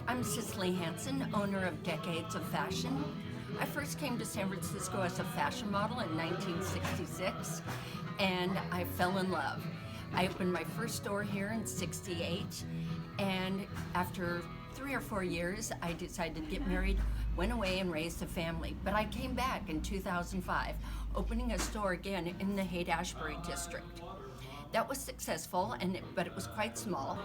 I'm Cicely Hansen, owner of Decades of Fashion. I first came to San Francisco as a fashion model in 1966, and I fell in love. I opened my first store here in '68, and after 3 or 4 years, I decided to get married, went away and raised a family. But I came back in 2005, opening a store again in the Haight-Ashbury district. That was successful, but it was quite small.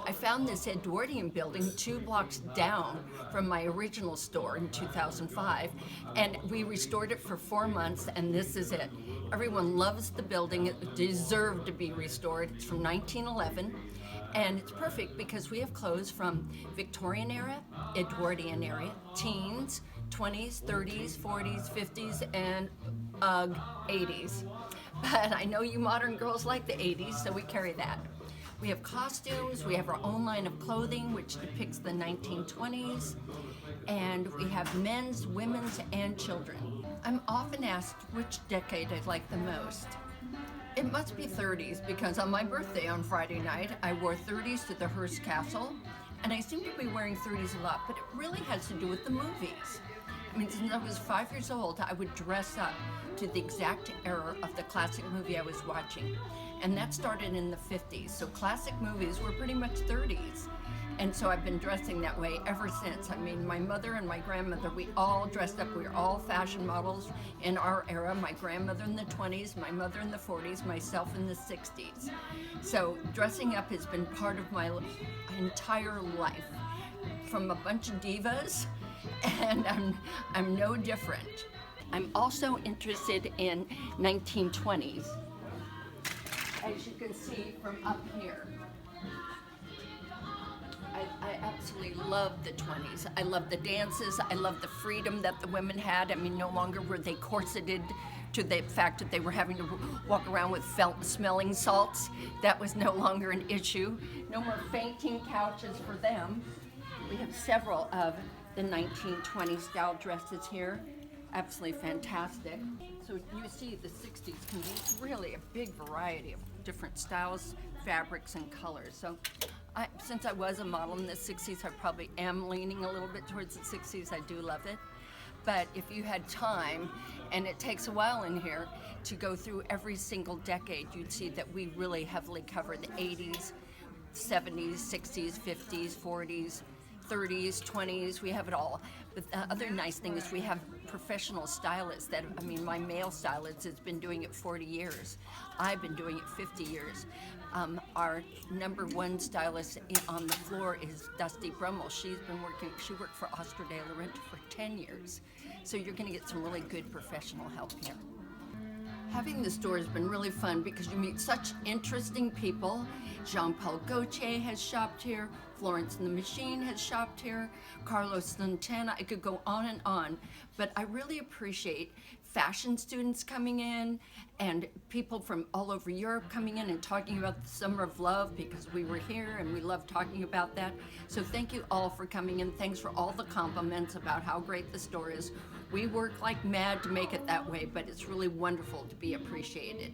I found this Edwardian building 2 blocks down from my original store in 2005, and we restored it for 4 months, and this is it. Everyone loves the building. It deserved to be restored. It's from 1911, and it's perfect because we have clothes from Victorian era, Edwardian era, teens, 20s, 30s, 40s, 50s, and 80s. But I know you modern girls like the 80s, so we carry that. We have costumes, we have our own line of clothing which depicts the 1920s, and we have men's, women's, and children. I'm often asked which decade I like the most. It must be 30s because on my birthday on Friday night, I wore 30s to the Hearst Castle, and I seem to be wearing 30s a lot, but it really has to do with the movies. I mean, since I was 5 years old, I would dress up to the exact era of the classic movie I was watching. And that started in the 50s. So classic movies were pretty much 30s. And so I've been dressing that way ever since. I mean, my mother and my grandmother, we all dressed up. We were all fashion models in our era. My grandmother in the 20s, my mother in the 40s, myself in the 60s. So dressing up has been part of my entire life. From a bunch of divas, and I'm no different. I'm also interested in 1920s. As you can see from up here, I absolutely love the 20s. I love the dances. I love the freedom that the women had. I mean, no longer were they corseted to the fact that they were having to walk around with smelling salts. That was no longer an issue. No more fainting couches for them. We have several of the 1920s style dresses here. Absolutely fantastic. So you see the 60s can be really a big variety of different styles, fabrics, and colors. So since I was a model in the 60s, I probably am leaning a little bit towards the 60s. I do love it. But if you had time, and it takes a while in here, to go through every single decade, you'd see that we really heavily cover the 80s, 70s, 60s, 50s, 40s, 30s, 20s, we have it all. But the other nice thing is we have professional stylists that, I mean, my male stylist has been doing it 40 years. I've been doing it 50 years. Our #1 stylist on the floor is Dusty Brummel. She worked for Oscar de la Renta for 10 years. So you're gonna get some really good professional help here. Having the store has been really fun because you meet such interesting people. Jean-Paul Gaultier has shopped here, Florence and the Machine has shopped here, Carlos Santana, I could go on, but I really appreciate fashion students coming in and people from all over Europe coming in and talking about the Summer of Love because we were here and we love talking about that. So thank you all for coming in. Thanks for all the compliments about how great the store is. We work like mad to make it that way, but it's really wonderful to be appreciated.